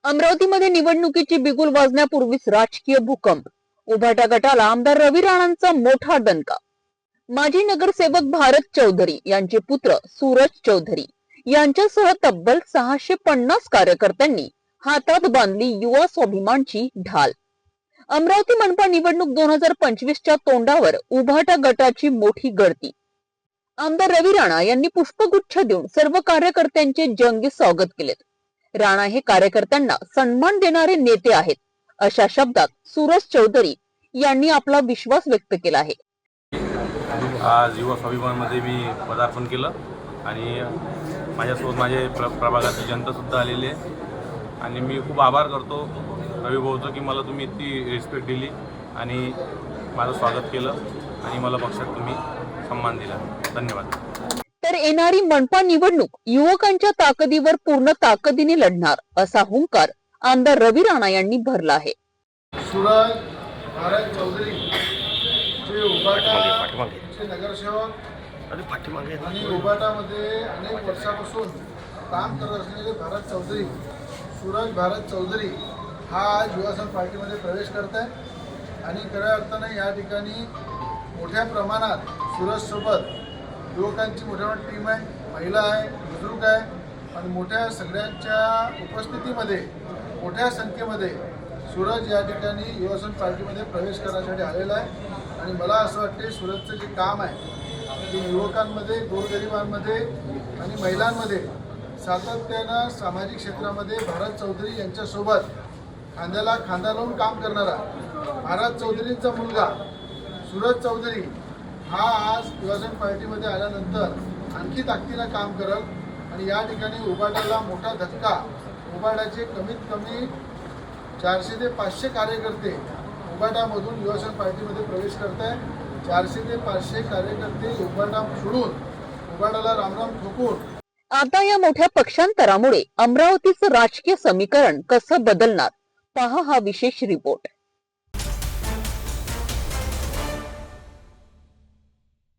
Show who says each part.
Speaker 1: अमरावतीमध्ये निवडणुकीची बिगुल वाजण्यापूर्वीच राजकीय भूकंप. उभाटा गटाला आमदार रवी राणांचा मोठा दणका. माजी नगरसेवक भारत चौधरी यांचे पुत्र सूरज चौधरी यांच्यासह तब्बल 650 कार्यकर्त्यांनी हातात बांधली युवा स्वाभिमानची ढाल. अमरावती मनपा निवडणूक 2025च्या तोंडावर उभाटा गटाची मोठी गळती. आमदार रवी राणा यांनी पुष्पगुच्छ देऊन सर्व कार्यकर्त्यांचे जंगी स्वागत केले. राणा हे कार्यकर्त्यांना सन्मान देणारे नेते आहेत, अशा शब्दात सूरज चौधरी यांनी आपला विश्वास व्यक्त केला आहे.
Speaker 2: आज युवा स्वाभिमान मध्ये मी पदार्पण केलं आणि माझ्यासोबत माझे प्रभागाची जनता सुद्धा आलेली आहे आणि मी खूप आभार करतो रवी भाऊचं की मला तुम्ही इतकी रिस्पेक्ट दिली आणि माझं स्वागत केलं आणि मला पक्षात तुम्ही सन्मान दिला. धन्यवाद.
Speaker 1: तर येणारी मनपा निवडणूक युवकांच्या ताकदीवर पूर्ण ताकदीने लढणार असा हुंकार आमदार रवी राणा यांनी भरला आहे.
Speaker 3: सूरज भारत चौधरी जे उभाटाचे नगरसेवक आणि उभाटामध्ये अनेक वर्षापासून काम करत असलेले भारत चौधरी, सूरज भारत चौधरी हा आज युवासन पार्टीमध्ये प्रवेश करत आहे आणि खऱ्या अर्थानं या ठिकाणी मोठ्या प्रमाणात सूरजसोबत युवकांची मोठ्या टीम आहे, महिला आहे, बुजुर्ग आहे आणि मोठ्या सगळ्यांच्या उपस्थितीमध्ये मोठ्या संख्येमध्ये सूरज या ठिकाणी युवासन पार्टीमध्ये प्रवेश करण्यासाठी आलेला आहे. आणि मला असं वाटते सूरजचं जे काम आहे ते युवकांमध्ये, गोरगरिबांमध्ये आणि महिलांमध्ये सातत्यानं सामाजिक क्षेत्रामध्ये भारत चौधरी यांच्यासोबत खांद्याला खांदा लावून काम करणारा भारत चौधरींचा मुलगा सूरज चौधरी हा आज युवासन पार्टीमध्ये आल्यानंतर आणखी ताकदीनं काम करत आणि या ठिकाणी उभाटाला मोठा धक्का. उभाटाचे कमीत कमी 400 ते 500 कार्यकर्ते उभाटामधून युवासन पार्टीमध्ये प्रवेश करत आहे. 400 ते 500 कार्यकर्ते उभाटा सोडून उभाटाला रामराम ठोकून.
Speaker 1: आता या मोठ्या पक्षांतरामुळे अमरावतीचं राजकीय समीकरण कसं बदलणार, पहा हा विशेष रिपोर्ट.